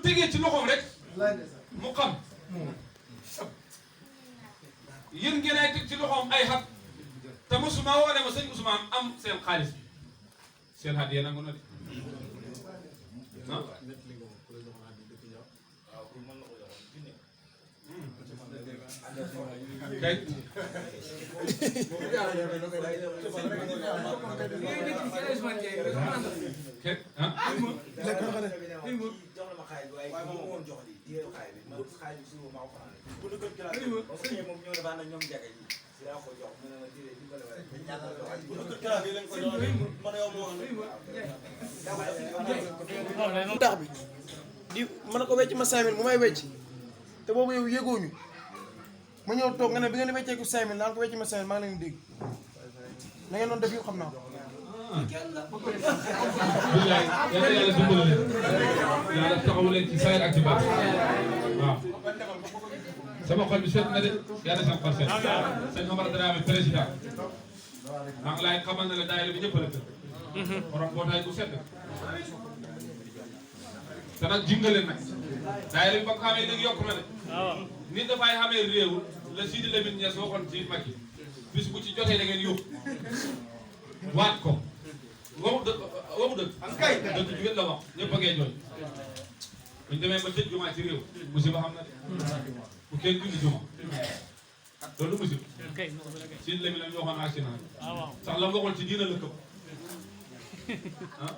tegee ci loxoom rek mu xam yéen ngeen ay teg ci loxoom ay xat te mosuma woo ne ma sëñ Ousmane am seen xaalis bi seen xat yéen a ngi na de ah kay tax bi di mën a ko wecc ma 5000 mu may wecc te boobu yow yëgooñu ma ñëw toog nga ne bi ngeen di wecceeku 5000 naan ko wecc ma 5000 maa ngi leen di dégg na ngeen doon def yu xam naa ko. billaay yàlla dimbali leen yàlla taxawu leen ci saayir ak ci baax waaw sama xol bi seet na de yàlla sama xol seet sëñ Omar Dramé président maa ngi laay xamal na la daayira bi ñëpp la tëdd borom bootaay bu sedd te nag jingaleen nag daayira bi ba ko xamee léegi yokku na de nit dafay xamee réew la Sidi Lamine Niass waxoon ci Macky bis bu ci jotee da ngeen yóbbu waat ko waxu dëgg dëgg ju wet la wax ñëpp a ngee jooy buñ demee ba tëj jumaa ci réew musiba xam na de bu kenn julli juma loolu musiba Sidi Lamine la ñu waxoon accident sax la mu waxoon ci diina la këpp ah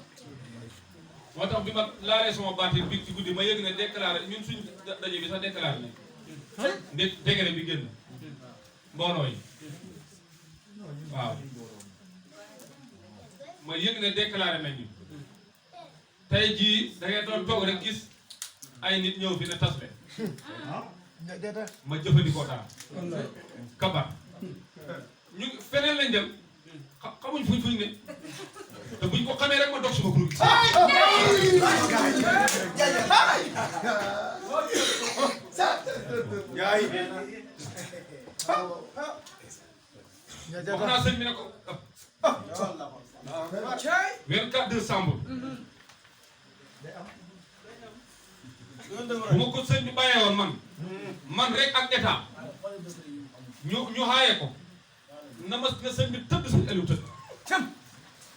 moo tax bi ma laalee sama baatin bi ci guddi ma yëg ne déclaré ñun suñ daje bi sax déclaré nañ décret bi génn mbooloo yi waaw ma yëg ne déclaré nañ ñu tey jii da ngeen doon toog rek gis ay nit ñëw fi ne tas be ma jëfandikoo dara kabar ñu feneen lañ dem xamuñ fuñ ne te buñ ko xamee rek ma dog suma groupe wax naa sëñ bi ne ko 24 décembre bu ma ko sëñ bi bàyyee woon man rek ak état ñu xaaye ko na ma nga sëñ bi tëdd suñu élu tëdd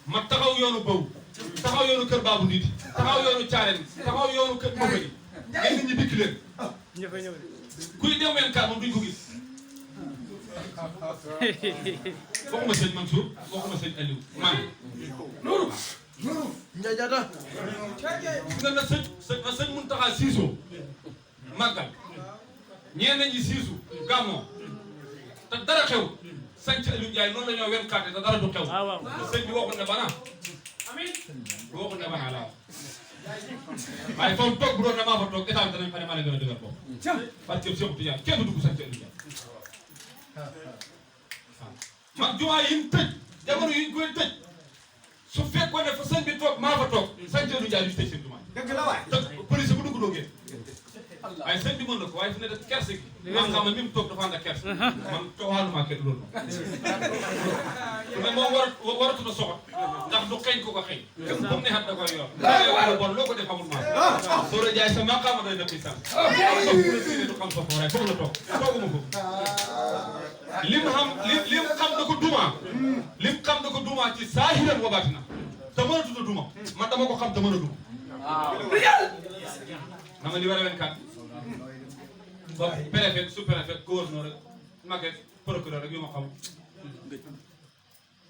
ma taxaw yoonu Bow taxaw yoonu kër Babou Ndidi taxaw yoonu Thiarène taxaw yoonu kër Mofari ngeen nit ñi dikk leen kuy dem 24 moom duñ ko gis waxuma sëñ Mansour waxuma sëñ Aliou man Nourou Ndiadiata nga na sëñ Mountakha Cissokho màggal ñeneen ñi siisu gàmmoo te dara xew sànq Aliou Ndiaye noonu la ñoo 24 te dara du xew te sëñ bi waxul ne bana bu waxul ne bana laa waaye foofu toog bu doon ne maa fa toog état bi danañ fa ne maa leen gën a dëgër boobu parce que Cheikh Tidiane kenn du dugg sànq Aliou Ndiaye man jumaa yi ñu tëj jamono yi ñu koy tëj su fekkoon ne fa sëñ bi toog maa fa toog sànq Aliou Ndiaye du tëj seen jumaa dëgg la waay te police bu dugg doo génn waaye sëñ bi mën na ko waaye fu ne def kerse gi man nga ma mi mu toog dafa ànd ak kerse man coxaaluma kenn loolu mais moom waratu na soxot ndax du xeeñ ko ko xeeñ comme comme ne xam da koy yor wala bon loo ko def xamul maa soo la jaay sa maqaama doy na puissance du xam sa fooraay foofu la toog tooguma ko lim xam da ko duma lim xam da ko duma ci saahiran wa baatina te mënatu na duma man dama ko xam te mën a duma na ma libéré 24 ba préfet sous-préfet gouverneur rek maquette procureur rek yu ma xam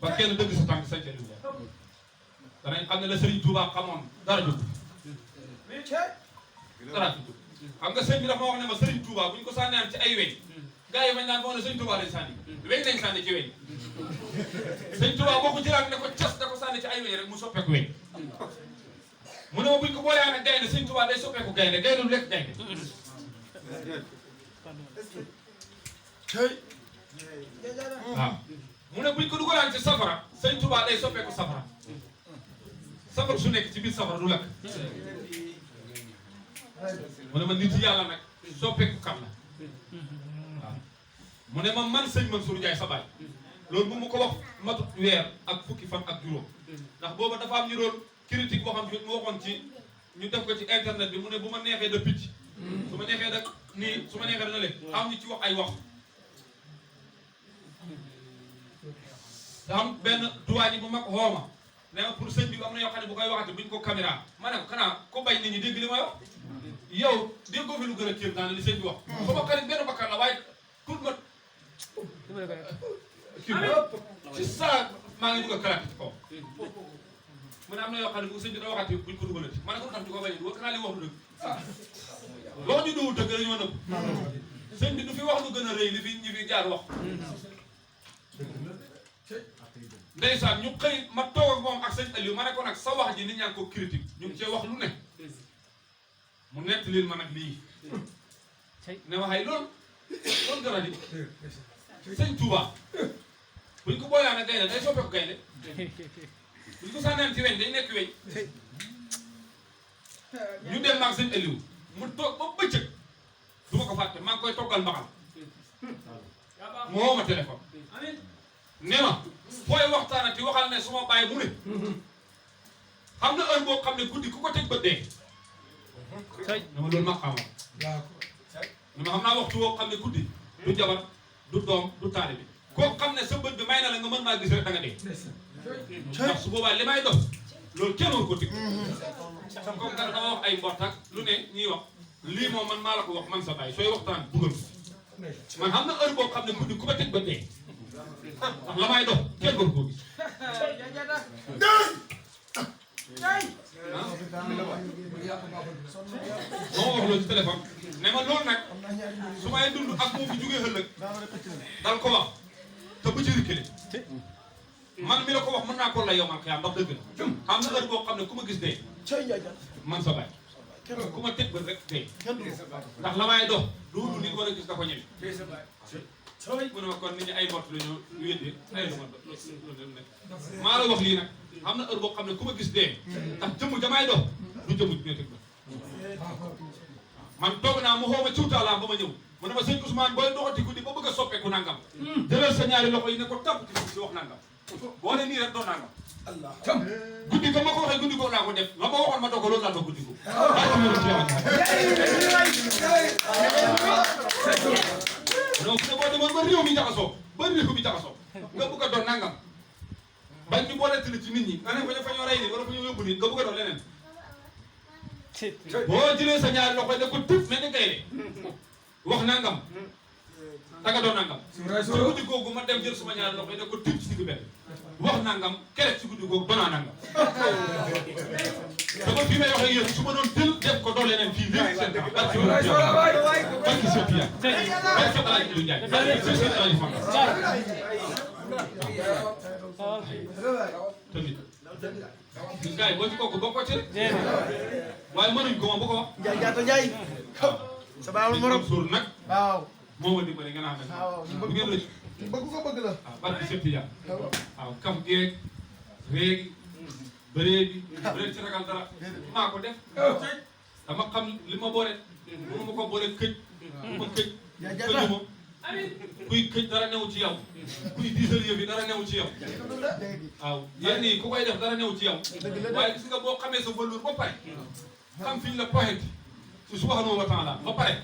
ba kenn dëgg sa tànk sañ Aliou Ndiaye danañ xam ne la Serigne Touba xamoon dara jóg dara jóg xam nga sëñ bi dafa wax ne ma Serigne Touba bu ñu ko sànnee ci ay weñ gars yi mañ naan moo ne Serigne Touba lañ sànni weñ lañ sànni ci weñ Serigne Touba boo ko jëlaat ne ko cas da ko sànni ci ay weñ rek mu soppeeku weñ mu ne ma buñ ko boolee ak gaynde Serigne Touba day soppeeku gaynde gaynde du lekk gaynde waaw mu ne buñ ko dugalaan ci safara Serigne Touba day soppeeku safara safara su nekk ci biir safara du lakk mu ne ma nit yàlla nag soppeeku kat la waaw mu ne ma man sëñ Mansour Ndiaye sa baay loolu bu mu ko wax matut weer ak fukki fan ak juróom ndax booba dafa am ñu doon critique boo xam ne mu waxoon ci ñu def ko ci internet bi mu ne bu ma neexee da picc su ma neexee da nii su ma neexee dana leen am ñu ci wax ay wax da am benn duwaañi bu mag xooma ne ma pour sëñ bi am na yoo xam ne bu koy waxati buñ ko caméra ma ne ko xanaa ko bay nit ñi dégg li may wax yow déggoo fi lu gën a kéem daan li sëñ bi wax ba ma xarit benn bakkan la waaye pour ma kii ci saa maa ngi bëgg a kalaat ci kaw mu ne am na yoo xam ne bu sëñ bi da waxati buñ ko dugalati ma ne ko tax ñu ko bañ a xanaa li wax lu dëgg wax ñu dowul dëgg dañoo nëbb sëñ bi du fi wax lu gën a rëy li fi ñi fi jaar wax ndeysaan ñu xëy ma toog ak moom ak sëñ Aliou ma ne ko nag sa wax ji nit ñaa ngi ko critique ñu ngi cee wax lu ne mu nett leen ma nag lii ne waxay loolu loolu dara di sëñ Touba buñ ko booyaan ak gaynde day soppeeku gaynde buñ ko sànneen ci weñ day nekk weñ ñu dem maag sëñ Aliou mu toog ba bëccëg du ma ko fàtte maa ngi koy toggal mbaxal mu woo ma téléphone ne ma fooy waxtaanati waxal ne su ma bàyyi mu ne xam na heure boo xam ne guddi ku ko teg ba dee dama loolu ma xamal ne ma xam naa waxtu woo xam ne guddi du jabar du doom du taali bi koo xam ne sa bët bi may na la nga mën maa gis rek da nga dee ndax su boobaa li may dox loolu kenn waru ko teg comme nga dama wax ay mbott ak lu ne ñuy wax lii moom man maa la ko wax man sa bàyyi sooy waxtaan dugal man xam na heure boo xam ne guddi ku ma teg ba dee ndax la may dox kenn waru koo gis moo wax loolu ci téléphone ne ma loolu nag su may dund ak moom fi jógee ëllëg dal ko wax te bu ci rikkale man mi la ko wax mën naa ko la yow man xiyaam ndax dëgg la xam na heure boo xam ne ku ma gis dee man sa baay ku ma teg ba rek dee ndax la may dox du nit war a gis da ko ñëwi mu ne ma kon nit ñi ay mbott la ñu wéddee ay lu ma maa la wax lii nag xam na heure boo xam ne ku ma gis dee ndax jëmm jamaay dox du jëmm ñu teg ba man toog naa mu xoo ma ciwtaalaa ba ma ñëw mu ne ma sëñ Ousmane booy doxati guddi ba bëgg a soppeeku nangam jëlal sa ñaari loxo yi ne ko tàpp ci suuf di wax nangam boo ne nii rek doon nangam guddi ko ma ko waxee guddi ko laa ko def la ma waxoon ma doog loolu laa doog guddi ko donc su ne boo demoon ba réew mi jaxasoo ba réew mi jaxasoo nga bëgg a doon nangam bañ ñu boole ci nit ñi nga ne fa ñoo rey nit wala fa ñoo yóbbu nit nga bëgg a doon leneen boo jëlee sa ñaari loxo ne ko tëb mel ni gaynde wax nangam danga doon nangam ci guddi googu ma dem jël suma ñaari loxo ne ko tëb ci digg benn wax nangam keroog ci guddi googu doonaa nangam dama fi may wax ak yéen su ma doon jël def ko doon leneen fii léegi seen dëkk barki barki Sophia barki Alaaji Ilu Njaay barki Alaaji Fanga tamit gis nga boo ci kooku bokkoo ci rek waaye mënuñ ko moom bu ko wax Njaay jaata Njaay sa baawul morom suur nag waaw moo ma dimbali nga naan ne bu ngeen rëcc bëgg ko bëgg la waaw barki Sophia waaw kaf geeg réegi bëree bi bu leen ci ragal dara maa ko def dama xam li ma boole mënu ma ko boole këj ma këj këju ma kuy këj dara newu ci yow kuy diisal yëf yi dara newu ci yow waaw yéen nii ku koy def dara newu ci yow waaye gis nga boo xamee sa valeur ba pare xam fi ñu la pointé ci subhanahu wa taala ba pare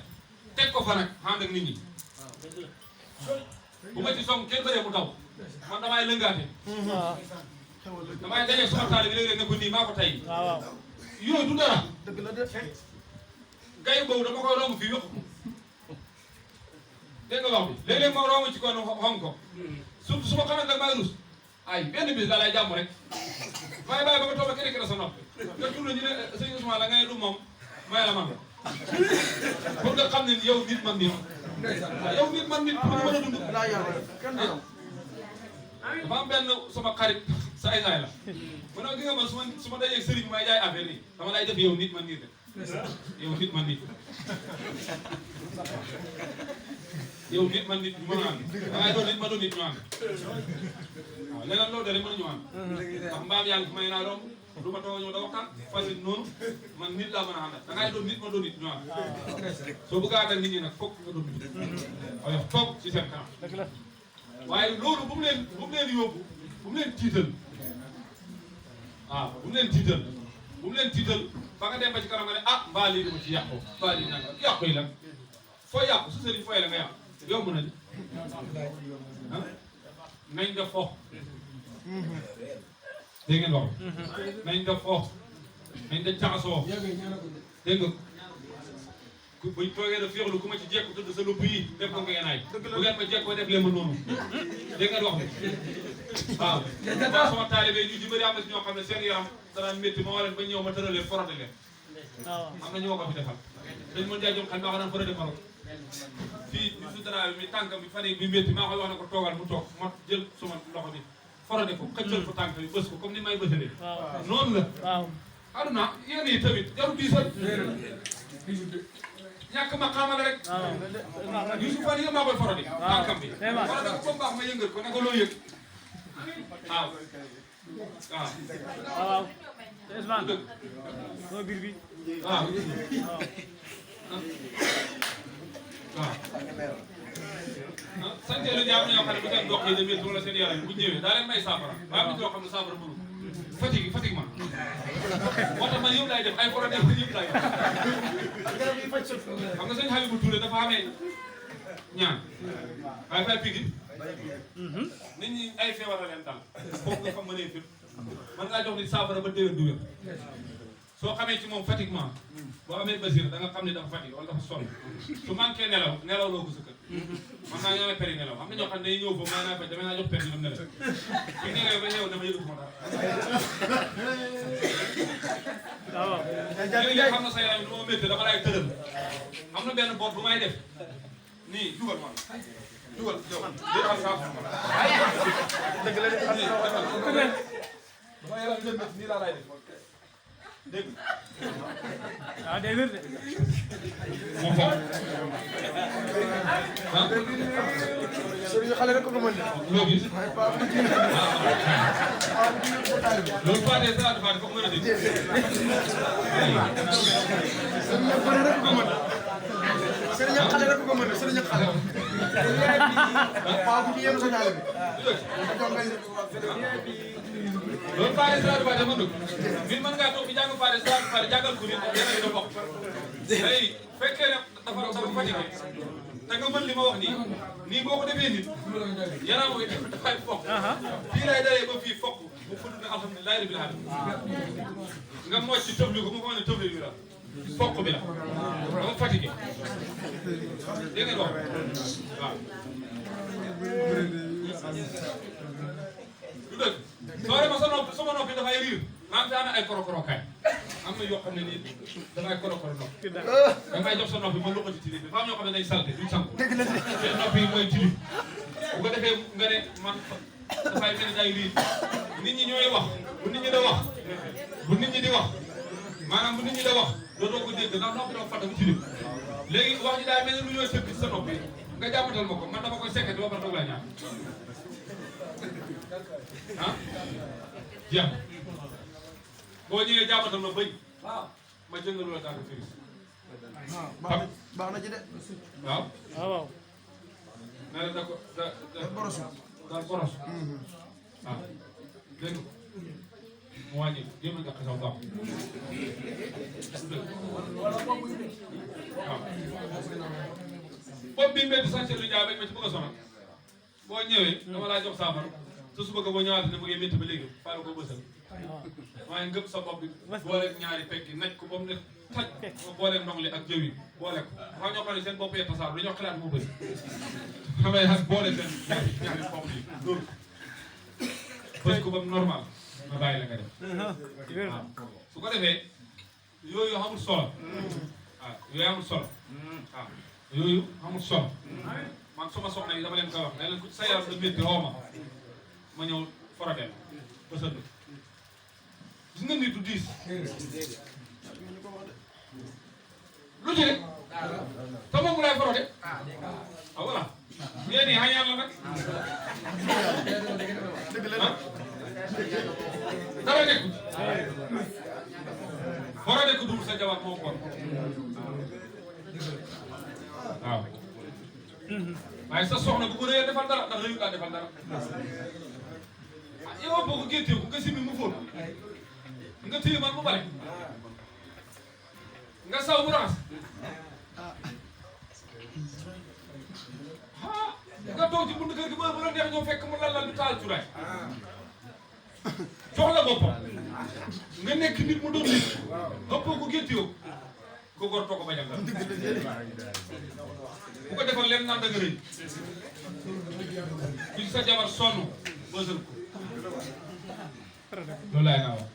teg ko fa nag ànd ak nit ñi bu ma ci song kenn bëree mu daw man damay lëngaate damay daje suma taali bi léeg-léeg ne ko nii maa ko tey yooyu du dara gay boobu dama koy romb fii yëpp dégg nga wax bi léeg-léeg ma romb ci kon xam ko surtout su ma xamee nag may rus ay benn bis daa lay jàmm rek may bàyyi ba nga toog a kenn sa nopp nga tourné ñu ne sëñ Ousmane la ngay du moom may la man la pour nga xam ne yow nit man nit yow nit man nit pour mën a dund dafa am benn sama xarit sa ay saay la mu ne gi nga man su ma dajee sëriñ bi may jaay affaire yi dama lay def yow nit man nit rek yow nit man nit yow nit man nit ñu mën a ànd da ngay doon nit ma doon nit ñu ànd waaw leneen loolu de mën nañu ànd ndax mbaam yaa ngi fi may naa romb du ma toog ñëw da waxtaan facile noonu man nit laa mën a àndal da ngay doon nit ma doon nit ñu ànd soo bëgg a àndal nit ñi nag fokk nga doon nit waaye toog ci seen kanam waaye loolu bu mu leen yóbbu bu mu leen tiital waaw bu mu leen tiital bu mu leen tiital ba nga dem ba ci kanam nga ne ah mbaa lii dama ci yàqu mbaa lii nanga yàqu yi lan foo yàqu su sëriñ fooy la nga yàqu yomb na di ah nañ def fo dégg ngeen wax nañ def fo nañ def jaxasoo dégg nga buñ toogee da féexlu ku ma ci jekku tudd sa lupp yi def ko ngeen ay bu ngeen ma jekkoo def leen ma noonu dégg ngeen wax bi waaw waaw sama taalibe ñu ci bëri am na si ñoo xam ne seen yaram danaan métti ma leen ba ñëw ma tëral leen forote leen am na ñu ma ko fi defal dañ mën jaay jom xam maa ko daan forote foro fii bi su dara mi tànkam bi fan yi bi métti maa koy wax ne ko toogal mu toog ma jël suma loxo bi forote ko xëccal ko tànk bi bës ko comme ni may bësalee noonu la aduna yéen yi tamit jarul diisal ñàkk ma xaamal rek Youssouf fan yëpp maa koy forote tànkam bi wala da ko baax ma yëngal ko ne ko loo yëg waaw waaw Ousmane no biir bi waaw santeelu jaam ñoo xam ne bu seen dox yi demee wala seen yaram bu ñëwee daa leen may saafara waaye am na ñoo xam ne saafara mënu fatigue man moo tax man yëpp laay def ay foro def yëpp laay def xam nga sëñ Habibou Touré dafa amee ñaan waaye fay pigi nit ñi ay feebar la leen dal foofu nga fa mënee fépp mën ngaa jox nit saafara ba déwén du wér soo xamee ci moom fatiguement boo amee basir da nga xam ne dafa fatigue wala dafa sonn su manqué nelaw loo ko sa kër man naa ñoo peri nelaw am na ñoo xam ne day ñëw foofu may naa faj damay naa jox peri lam nelaw bu nelawee ba ñëw dama yëgatu ma dara léegi xam na sa yaram du ma métti dama lay tëral am na benn boot bu may def nii dugal man dugal yow déedéet saa dëgg la dama yaram jël métti nii laa lay def dégg ah day wér de moom foofu ah sëriñ xale rek ko mën loo gis loolu Fadé Sadio Fadé foog mën a dégg sëriñ bëri rek ko mën sëriñ xale rek ko mën sëriñ xale paa bu ci yéen sa ñaale bi loolu Fadé Sadio Fadé mën na nit mën ngaa toog fi jàng Fadé Sadio Fadé jàngal ko nit yéen a ngi doon bokk tey fekkee ne dafa fatigué te nga mën li ma wax nii boo ko defee nit yaram wi dafay fokk fii lay dalee ba fii fokk bu fudd ne alhamdulilah rabbil alamin nga mocc ci tëbli ko mu ko mën a tëbli bi la fokk bi la dama fatigué dégg ngeen wax waaw du dëgg soo demee sama noppi dafay riir maa ngi fi amee ay korokorokaay am na yoo xam ne nii dafay korokoro noppi dafay jox sa noppi ma luqati ci bi fa am ñoo xam ne day salte duñ sangu seen noppi yi mooy tilim bu ko defee nga ne man dafay mel ni day riir nit ñi ñooy wax bu nit ñi da wax bu nit ñi di wax maanaam bu nit ñi da wax dootoo ko dégg ndax noppi dafa fàtte tilim léegi wax ji daay mel ni lu ñooy sëkk ci sa noppi nga jàmmatal ma ko man dama koy sekkati ba pare doog laa ñaan ah jeex boo ñëwee jàmmatal ma bëñ ma jëngalu la tànk firis baax na ci de waaw waaw nee na da ko da boros daal boros waaw dégg nga mu wàññi jéem a gàq saw baax waaw bopp bi mbedd sànce lu jaay bañ ma ci bëgg a sonal boo ñëwee dama laa jox saafara te su bëgg boo ñëwaatee ne mu ngi métti ba léegi faale ko bësal waaye ngëp sa bopp bi booleeg ñaari pekki naj ko ba mu ne taj nga booleeg ndong li ak jëw yi boole ko xam ñoo xam ne seen bopp yee tasaar dañoo xalaat moo bëri xam nga ak boole seen ñaari bopp yi dóor bës ko ba mu normal ma bàyyi la nga def waaw su ko defee yooyu amul solo waaw yooyu amul solo waaw yooyu amul solo man suma soxna yi dama leen koy wax ne leen sa yaram da métti woo ma ñëw foroteel ba sëdd gis nga nit du diis lu ci rek te moom mu lay forote ah voilà yéen ñi xañ yàlla nag dara nekkul forote ko dul sa jabar moo kon waaw waaye sa soxna bu ko rëyee defal dara ndax rëyu daa defal dara ah yow boo ko géntee ko nga simi mu fóot nga téye man mu bare nga saw mu raxas nga toog ci buntu kër gi bu la neex ñëw fekk mu lal du taal cuuraay jox la boppam nga nekk nit mu doon nit ëppoo ko gétti yow ko góor toog ko bañ a bu ko defal leen naan da nga rëy ku ci sa jabar sonn bësal ko loolu laay naa wax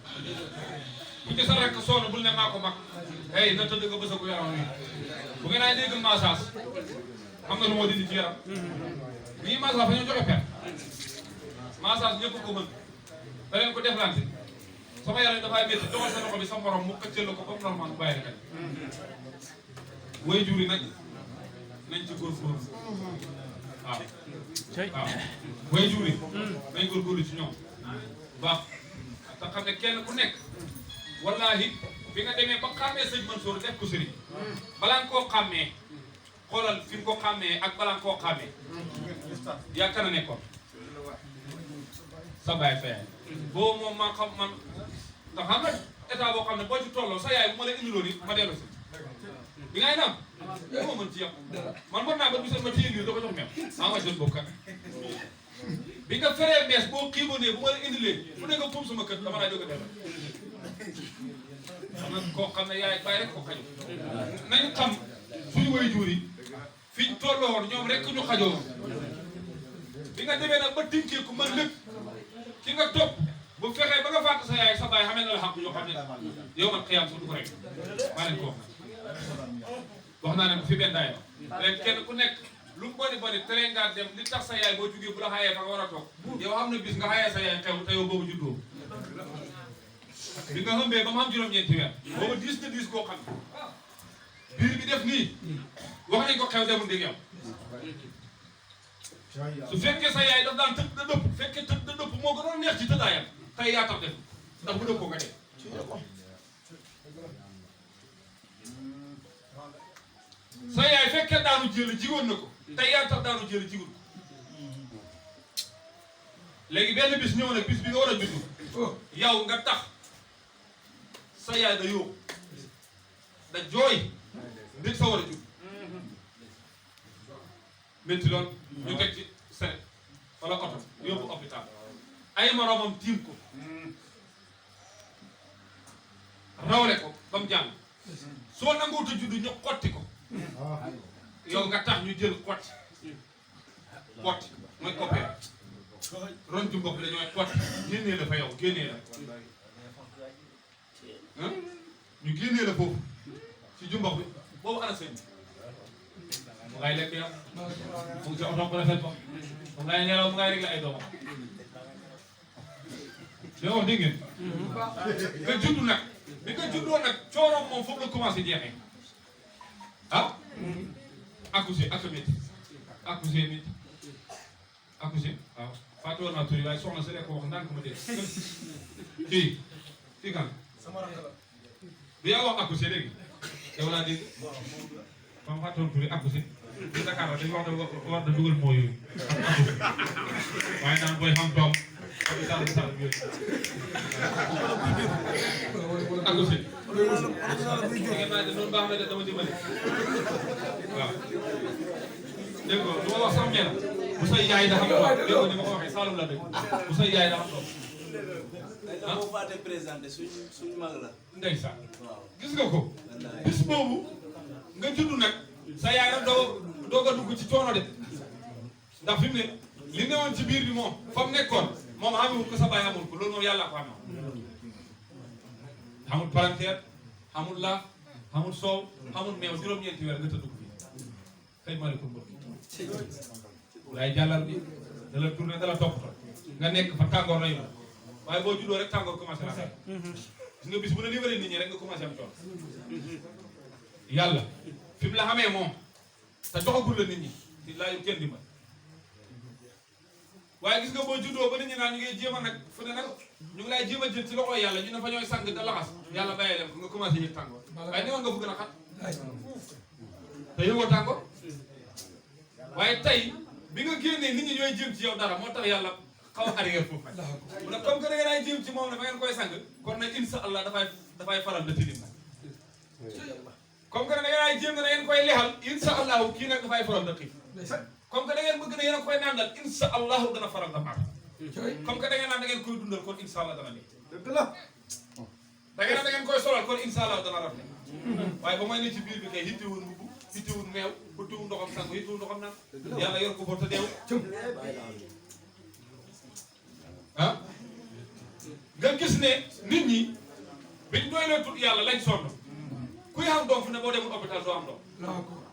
ku ci sa rekk sonn bul ne maa ko mag hey na tëdd nga bësal ko yaram wi bu ngeen ay dégg massage xam nga lu moo dindi ci yaram nii massage fa ñu joxe per massage ñëpp ko mën da leen ko deflante sama yaram dafay métti joxal sa loxo bi sa morom mu xëccal la ko ba mu normal mu bàyyi la kay way juri nag nañ ci góorgóorlu waaw waaw way juri nañ góorgóorlu ci ñoom baax te xam ne kenn ku nekk wallaahi bi nga demee ba xàmmee sëñ Mansour def ko sëriñ balaa nga koo xàmmee xoolal fi nga ko xàmmee ak balaa nga koo xàmmee yaakaar na nekkoon sa baay sa yaay boo moom maa xam man ndax xam nga état boo xam ne boo ci tolloo sa yaay bu ma la indiloon it ma dellu si bi ngay nam moo mën ci yàq man mën naa ba bisal ma téye ngir da ko jox meew ma jot boobu kat bi nga feree mees boo xiibonee bu ma la indilee fu ne nga puum sama kër dama laa jóg a dellu xam nga koo xam ne yaay bàyyi rek ko xaju nañ xam suñu way jur yi fiñ tolloon ñoom rek ñu xajoo bi nga demee nag ba tinkee ku man lépp ki nga topp bu fexee ba nga fàtte sa yaay sa baay xamee na la xam yoo xam ne yow man xiyam su du ko rek maa leen ko wax naa ne ko fi benn daay rek kenn ku nekk lu mu boni boni tere ngaa dem li tax sa yaay boo jugee bu la xaayee fa nga war a toog yow xam na bis nga xaayee sa yaay xew te yow boobu juddoo bi nga xëmbee ba mu am juróom-ñeenti weer boobu diis na diis koo xam biir bi def nii wax nañ ko xew demul dégg yow su fekkee sa yaay daf daan tëdd da dëpp fekkee tëdd da dëpp moo gënoon neex ci tëddaayam tey yaa tax def ndax bu dëppoo nga def sa yaay fekkee daanu jël jigoon na ko tey yaa tax daanu jël jigul léegi benn bis ñëw nag bis bi nga war a juddu yow nga tax sa yaay da yóbbu da jooy nit sa war a judd métti lool ñu teg ci seret wala oto yóbbu hôpital ay moroomam tiim ko rawle ko ba mu jàng soo nanguwut a judd ñu xotti ko yow nga tax ñu jël xotti mooy coppee ron ci mbokk la ñooy xotti génnee la fa yow génnee la ñu génnee la foofu ci jumbox bi boobu ana sëñ mu ngay lekk yow mu ngi ci oto bu rafet ba mu ngay nelaw mu ngay réglé ay doomam yow wax dégg ngeen nga judd nag bi nga juddoo nag cooroom moom foofu la commencé jeexee ah accouché ak métti accouché métti accouché waaw fàtte woon naa tur yi waaye soxna sa ko wax ndànk ma dégg kii kan bi yaa wax accouché léegi yow laa dégg ma fàtte woon tur yi accouché ci Dakar la dañu wax ne war na dugal moo yooyu waaye naan booy xam doom ak sàll sàll yooyu accouché ngeen naa de noonu baax na de dama dimbali waaw dégg nga lu ma wax sax mel bu say yaay da xam doom dégg nga ni ma ko waxee Saloum la dégg bu say yaay da xam doom ah moo fàtte présenté suñ mag la. ndeysaan gis nga ko bis boobu nga judd nag sa yaay nag doog a dugg ci coono de ndax fi mu ne li newoon ci biir bi moom fa mu nekkoon moom xamul ko sa baay xamul ko loolu moom yàlla ko xamoon xamul palanteer xamul laaf xamul soow xamul meew juróom-ñeenti weer nga tëdd ko fii xëy ma ne ko mbokk laay jàllal bi da la tourné da la toppatoo nga nekk fa tàngoor lay doon waaye boo juddoo rek tàngoor commencé la gis nga bis bu ne livré nit ñi rek nga commencé am coono yàlla fi mu la xamee moom te joxagul la nit ñi di laayu kenn dimbal waaye gis nga boo juddoo ba nit ñi naan ñu ngi jéem a nag fu ne nag ñu ngi lay jéem a jël ci loxo yàlla ñu ne fa ñooy sang da laxas yàlla bàyyi leen nga commencé yëg tàngoor waaye newoon nga bëgg na xat te yëgoo tàngoor waaye tey bi nga génnee nit ñi ñooy jéem ci yow dara moo tax yàlla xaw a arrière foofu nag mu ne comme que da ngeen ay jéem ci moom ne fa ngeen koy sang kon nag insha allah dafay faral da tilim nag comme que da ngeen ay jéem da ngeen koy lexal insha allahu kii nag dafay faral da xiif comme que da ngeen bëgg na yéen a koy nandal insha allahu dana faral da mar comme que da ngeen naan da ngeen koy dundal kon insha allah dana dee dëgg la da ngeen naan da ngeen koy solal kon insha allahu dana rafet waaye ba may ne ci biir bi kay hittewul mbubb hittewul meew hittewul ndoxam sangu hittewul ndoxam naan yàlla yor ko fa te deew ah nga gis ne nit ñi biñ doyloo tut yàlla lañ sonn kuy am doom fu ne boo demul hôpital doo am doom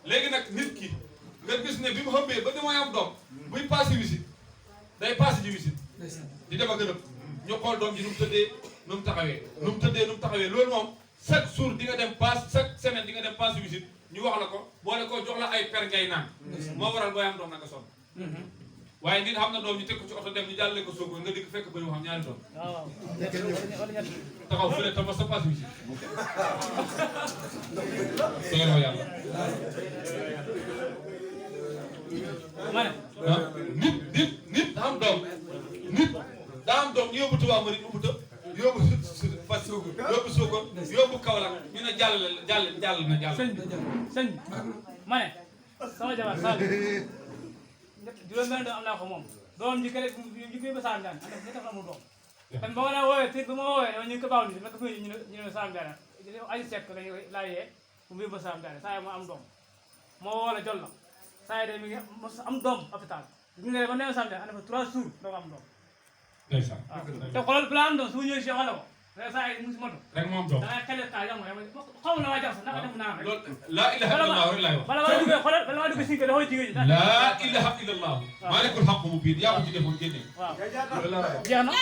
léegi nag nit ki nga gis ne bi mu xëmbee ba di mooy am doom buy passé visite day passé ji visite di dem ak gënëm ñu xool doom ji nu mu tëddee nu mu taxawee loolu moom chaque jour di nga dem passe chaque semaine di nga dem passe visite ñu wax la ko boole ko jox la ay per ngay naan moo waral booy am doom na nga sonn waaye nit xam na doom ñu teg ko ci oto dem ñu jàllale ko soogo nga dikk fekk ba ñu xam ñaari doom taxaw fële tama sa passe visite teeloo yàlla nit am doom nit daa am doom ñu yóbbu Tuubaa Mari mu buta yóbbu fas yóbbu Sokone yóbbu Kaolack ñu ne jàll na sëñ ma ne sama jabar Sall juróom-benn doom am naa ko moom doom ji kër ji koy ba Sall Diané am na ñett amul doom kon ba ma la woowee te ba ma woowee ñu ngi ko baaw ni naka fi ñu ne Sall Diané ay sekk lañu laa yee mu ba Sall Diané saa yi ma am doom moo woo la jol la saa yi de mi ngi am doom hôpital ñu ne ba nee Sall Diané am na fa 3 jours doo am doom ndeysaan te xoolal balaa am doom su ma ñëwee si wala ko saa yi mu si moto rek moom doom da ngay xelal kaa yam xaw na waa jax sax naka def naa rek loolu laa ilaha illallah rek laay wax bala maa duggee xoolal bala maa duggee si kër da xool jigéen ñi laa ilaha illallah maalikul xaq mu biir yaa ko ci defoon génne waaw jeex na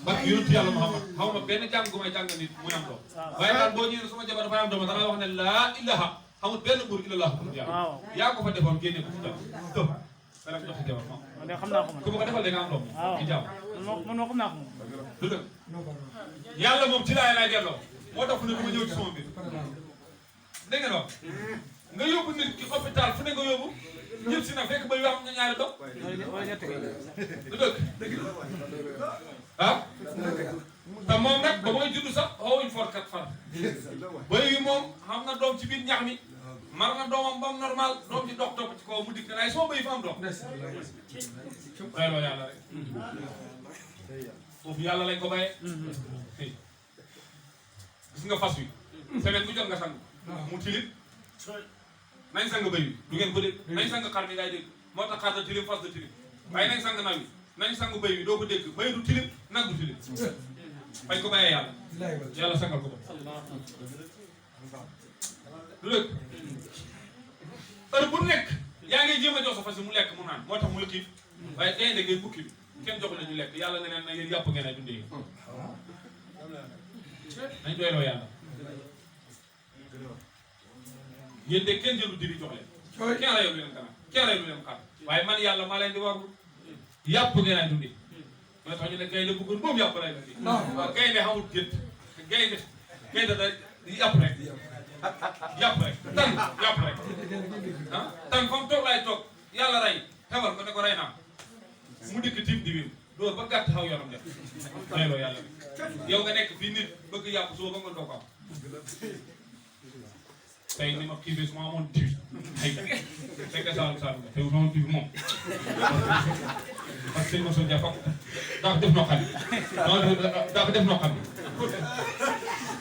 barke yonentu yàlla Muhammad xaw ma benn jàng gu may jàng nit muy am doom waaye daal boo ñëwee sama jabar dafay am doom dana wax ne laa ilaha xamul benn buur illallah yàlla yaa ko fa defoon génne ko ci jàmm tëb rek jox ci jabar moom de xam naa ko man ku ma ko defal da nga am doom ci jàmm man moo xam naa ko moom du dëgg yàlla moom ci laay laay delloo moo tax fu ne du ma ñëw ci sama mbir dégg ngeen wax nga yóbbu nit ki hôpital fu ne nga yóbbu ñëpp si na fekk ba yu am ñaari doom du dëgg ah te moom nag ba mooy judd sax xawuñ forkat far bëy wi moom xam na doom ci biir ñax mi mar na doomam ba mu normal doom ci dox topp ci kaw mu dikk ay soo bëy fa am doom doyloo yàlla rek foofu yàlla lañ ko bàyyee gis nga fas wi semaine bu jot nga sang mu tilim nañ sang bëy wi du ngeen ko dégg nañ sang xar mi ngay dégg moo tax xar da tilim fas da tilim waaye nañ sang nag wi nañ sang bëy wi doo ko dégg bëy du tilim nag du tilim fañ ko bàyyee yàlla yàlla sangal ko ba du dëgg heure bu nekk yaa ngi jéem a jox sa fas yi mu lekk mu naan moo tax muy xiif waaye gaynde ngay bukki bi kenn jox la ñu lekk yàlla ne leen na yéen yàpp ngeen ay dundee nañ doyloo yàlla yéen de kenn jëlu dibi jox leen kenn reyu leen kanam kenn reyu leen xar waaye man yàlla maa leen di warul yàpp ngeen ay dundee moo tax ñu ne gaynde bëggoon moom yàpp lay dundee waaw gaynde xamul gént gaynde da yàpp rek yàpp rek tan yàpp rek ah tan fa mu toog laay toog yàlla rey xewal ko ne ko rey naa mu dikk tiim diwim dóor ba gàtt xaw yoonam def doyloo yàlla yow nga nekk fii nit bëgg yàpp suba ba nga doo ko am tey ni ma kii bi su ma amoon diw ay fekk saalum saalum te su ma amoon diw moom parce que ma soon jàpp daa ko def noo xam daa ko def noo xam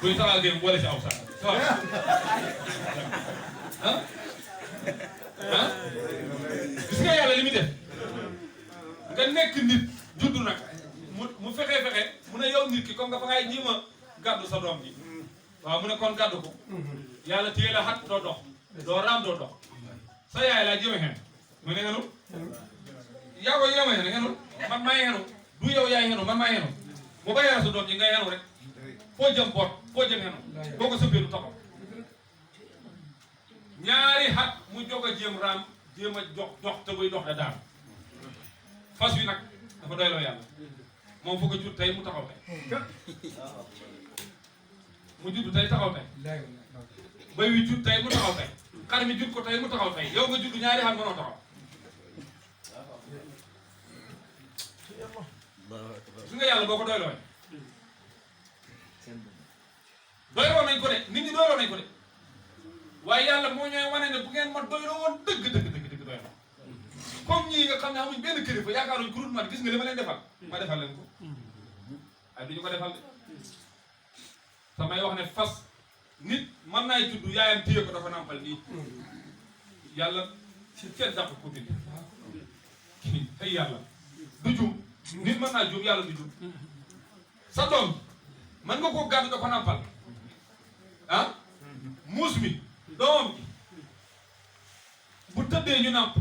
buy taxal dem boole si aw sax ah ah gis nga yàlla li muy def nga nekk nit juddu nag mu fexe mu ne yow nit ki comme nga fa ngay ñiima gàddu sa doom ji waaw mu ne kon gàddu ko yàlla téye la xat doo dox doo raam doo dox sa yaay laa jëme xen mu ne ngenu yaa ko yéema xen ngenu man maay xenu du yow yaay xenu man maay xenu mu bàyyi sa doom ji ngay xenu rek foo jëm boot foo jëm xenu boo ko sëbbee du taxaw ñaari xat mu jog a jéem raam jéem a dox te buy dox da daal fas wi nag dafa doyloo yàlla moom foog a jur tey mu taxaw tey mu judd tey taxaw tey bay wi jur tey mu taxaw tey xar mi jur ko tey mu taxaw tey yow nga judd ñaari xar mënoo taxaw su nga yàlla boo ko doyloo doyloo nañ ko de nit ñi doyloo nañ ko de waaye yàlla moo ñooy wane ne bu ngeen ma doyloo woon dëgg doy na comme ñii nga xam ne amuñ benn kilifa yaakaaruñ ku dul man gis nga li ma leen defal ma defal leen ko waaye duñu ko defal de samay wax ne fas nit mën naay tudd yaayam téye ko dafa nampal nii yàlla kenn dàq ko bind ay yàlla du jum nit mën naa jum yàlla du jum sa doom mën nga koo gàddu da ko nampal ah muus mi doomam ji bu tëddee ñu namp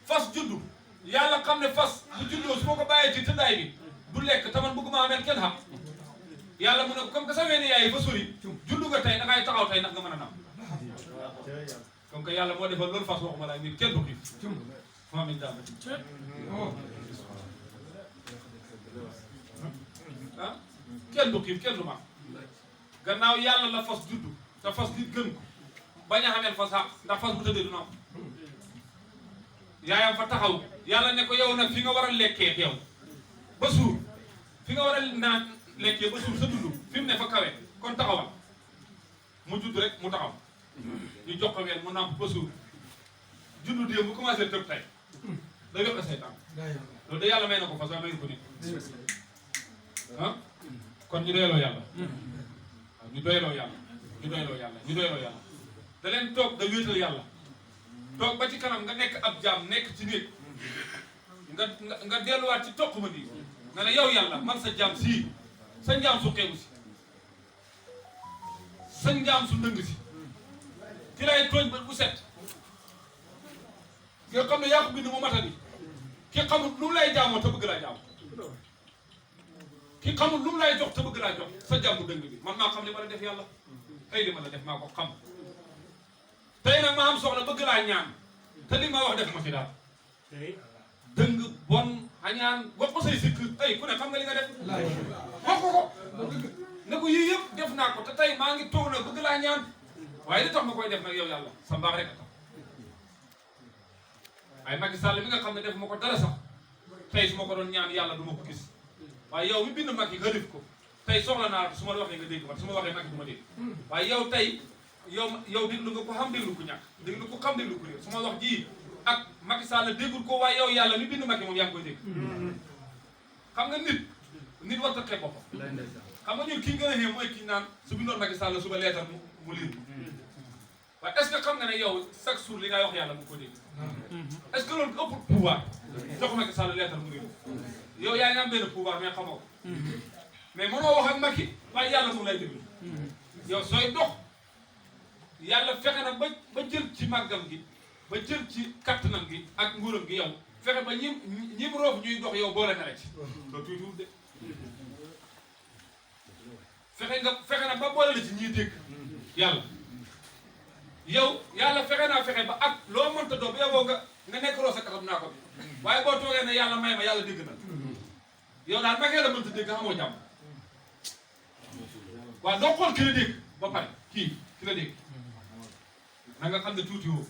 fas juddu yàlla xam ne fas bu juddoo su ma ko bàyyee ci tëddaay bi du lekk taman bëgguma ameel kenn xam yàlla mu ne comme que sa weeni yaay ba sori juddu nga tey da ngay taxaw tey ndax nga mën a nam comme que yàlla moo defal loolu fas waxuma la nit kenn du xiif maa min daal ah kenn du xiif kenn du ma gannaaw yàlla la fas juddu te fas nit gën ko bañ a xameel fas xaq ndax fas bu tëddee du nam yaayam fa taxaw yàlla ne ko yow nag fi nga war a lekkee yow ba suur fi nga war a naan lekkee ba suur sa dund fi mu ne fa kawe kon taxawal mu judd rek mu taxaw ñu jox ko ween mu nàmp ba suur juddu démb bu commencé tëb tey da yokk seytaan loolu de yàlla may na ko fas waaye mayu ko nit ah kon ñu doyloo yàlla waaw ñu doyloo yàlla ñu doyloo yàlla ñu doyloo yàlla da leen toog da wéetal yàlla toog ba ci kanam nga nekk ab jaam nekk ci nit nga delluwaat ci toq ma nii nga ne yow yàlla man sa jaam sii sa njaam su xeebu si sa njaam su ndëng si ci lay tooñ ba bu set nga xam ne yaa ko bind mu matadi ki xamul lu mu lay jaamoo te bëgg laa jaam ki xamul lu mu lay jox te bëgg laa jox sa jaam bu dëng bi man maa xam li ma la def yàlla ay li ma la def maa ko xam tey nag ma am soxla bëgg laa ñaan te li ma wax def ma ci daal dëng bon xañaan wax ko say sikk ay ku ne xam nga li nga def wax ko ne ko yii yëpp def naa ko te tey maa ngi toog nag bëgg laa ñaan waaye li tax ma koy def nag yow yàlla sa mbaax rek a tax waaye Macky Sall mi nga xam ne def ma ko dara sax tey su ma ko doon ñaan yàlla du ma ko gis waaye yow mi bind Macky nga def ko tey soxla naa su ma la waxee nga dégg man su ma waxee Macky du ma dégg waaye yow tey yow déglu nga ko xam déglu ko ñàkk déglu ko xam déglu ko réer su ma wax ji ak Macky Sall déggul ko waaye yow yàlla mi bind Macky moom yaa ngi koy dégg xam nga nit war ta xeeb boppam xam nga ñun ki gën a xeeb mooy kii naan su bindoon Macky Sall suba leetar mu liir waaye est-ce que xam nga ne yow chaque jour li ngay wax yàlla mu ko dégg est-ce que loolu ëpp pouvoir jox Macky Sall leetar mu liir yow yaa ngi am benn pouvoir mais xamoo ko mais mënoo wax ak Macky waaye yàlla mu lay déglu yow sooy dox yàlla fexe na ba jël ci màggam gi ba jël ci kattanam gi ak nguuram gi yow fexe ba ñi roof ñuy dox yow boole na la ci loolu tuutiwul de fexe na ba boole la ci ñiy dégg yàlla yow yàlla fexe ba ak loo mënta doon bu yeboo nga nekk roo sa katam naa ko bi waaye boo toogee ne yàlla may ma yàlla dégg na yow daal Macky la mënta dégg xamoo jàmm waaw doo xool ki la dégg ba pare ki la dégg na nga xam ne tuuti woo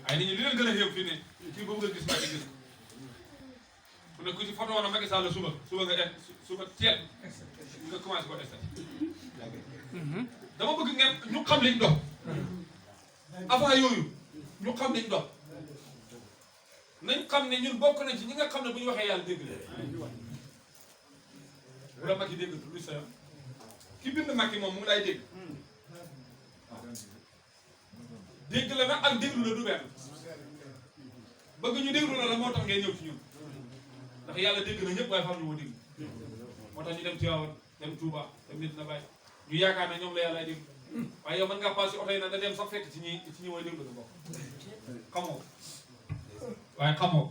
ay nit ñi li leen gën a xew fii ne kii boobu nga gis Macky gis ku ne ku ci photo woon na Macky Sall suba teel nga commencé ko estat dama bëgg ngeen ñu xam liñ dox avant yooyu ñu xam liñ dox nañ xam ne ñun bokk nañ ci ñi nga xam ne bu ñu waxee yàlla dégg la bu la Macky dégg luy sa ki bind Macky moom mu ngi lay dégg dégg la nag ak déglu la du benn bëgg ñu déglu la moo tax ngay ñëw ci ñun ndax yàlla dégg na ñëpp waaye fam ñu woo dégg moo tax ñu dem Tivaouane dem Touba dem Medina Baye ñu yaakaar ne ñoom la yàlla dégg waaye yow mën ngaa passé oto yi nag nga dem sax fekk ci ñi wooy déglu nga bokk xamoo waaye xamoo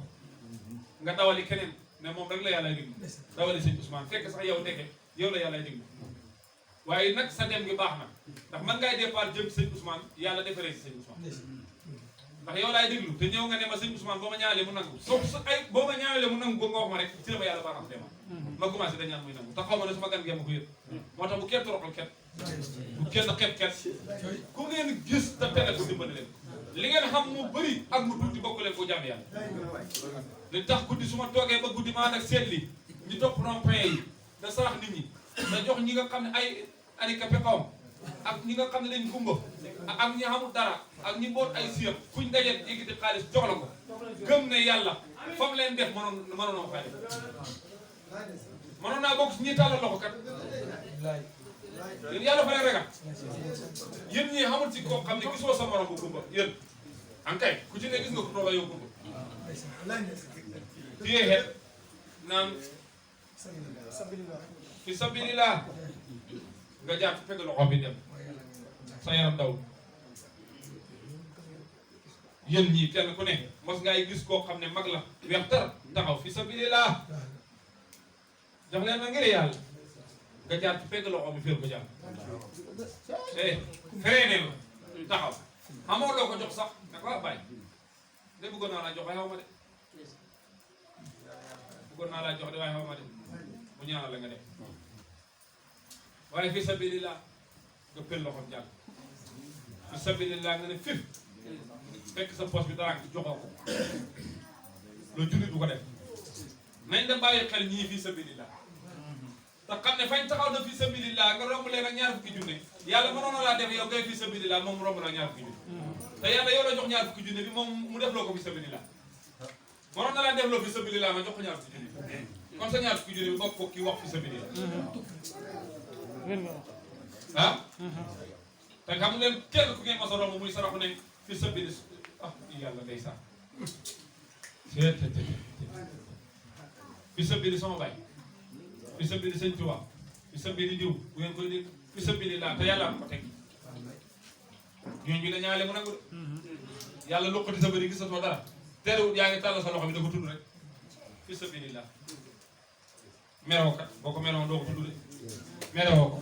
nga dawali keneen ne moom rek la yàlla déglu dawali sëñ Ousmane fekk sax yow ndeke yow la yàlla déglu waaye nag sa dem gi baax na ndax mën ngay départ jëm ci sëñ Ousmane yàlla defaree ci sëñ Ousmane ndax yow laay déglu te ñëw nga ne ma sëñ Ousmane boo ma ñaanalee mu nangu boo ma ñaanalee mu nangu ko nga wax ma rek ci la ma yàlla baaxam dema ma commencé da ñaan muy nangu te xaw ma ne suma gan gee ma ko yëpp moo tax bu kenn toroxal kenn bu kenn xeeb kenn ku ngeen gis te tele ko dimbali leen li ngeen xam mu bëri ak mu tuuti bokk leen ko jàmm yàlla li tax guddi su ma toogee ba guddi maa nag seet li ñu topp rond-point yi da sarax nit ñi da jox ñi nga xam ne ay handicapé xawm ak ñi nga xam ne dañ gumba ak ñi xamul dara ak ñi boot ay siyam fuñ dajee yëkkati xaalis jox la ko gëm ne yàlla fam leen def mënoon na fay mënoon naa bokk si ñi tàllal loxo kat yéen yàlla fa leen regal yéen ñii xamul ci koo xam ne gisoo sa morom bu gumba yéen ankay ku ci ne gis nga ko tooga yow gumba téye xeet naan fi sabilillah nga jaar ci fekk loxo bi dem sa yaram daw yéen ñii kenn ku ne mos ngay gis koo xam ne mag la weex tar taxaw fi sabilillah jox leen na ngir yàlla nga jaar ci fekk loxo bi féer ko jaar freiné la taxaw xamoo loo ko jox sax ne ko bàyyi de bëggoon naa laa jox waaye xaw ma de bëggoon naa laa jox de waaye xaw ma de mu ñaanal la nga def waaye fi sabilillah nga pël loxo jàll fi sabilillah nga ne fif fekk sa poche bi dara joxoo ko loolu jullit du ko def nañ dem bàyyi xel ñii fi sabilillah te xam ne fañ taxaw na fi sabilillah nga romb leen ak ñaar fukki junne yàlla mënoon na laa def yow ngay fi sabilillah moom mu romb la ñaar fukki junne te yàlla yow la jox ñaar fukki junne bi moom mu def loo ko fi sabilillah mënoon na laa def loo fi sabilillah nga jox ko ñaar fukki junne kon sa ñaar fukki junne bi bokk ko kii wax fi sabilillah ah te xam leen kenn ku ngeen mos a romb muy saraxu ne fi sabili yàlla day sax fi sabili sama baay fi sabili sëñ Tuubaa fi sabili diw bu ngeen koy dégg fi sabili laa te yàlla am ko teg ñooñu bi dañaale mu nangu de yàlla loqati sa bëri gisatoo dara terewul yaa ngi tàll sa loxo bi da ko tudd rek fi sabili laa meroo kat boo ko meroo doo ko tudd de meroo ko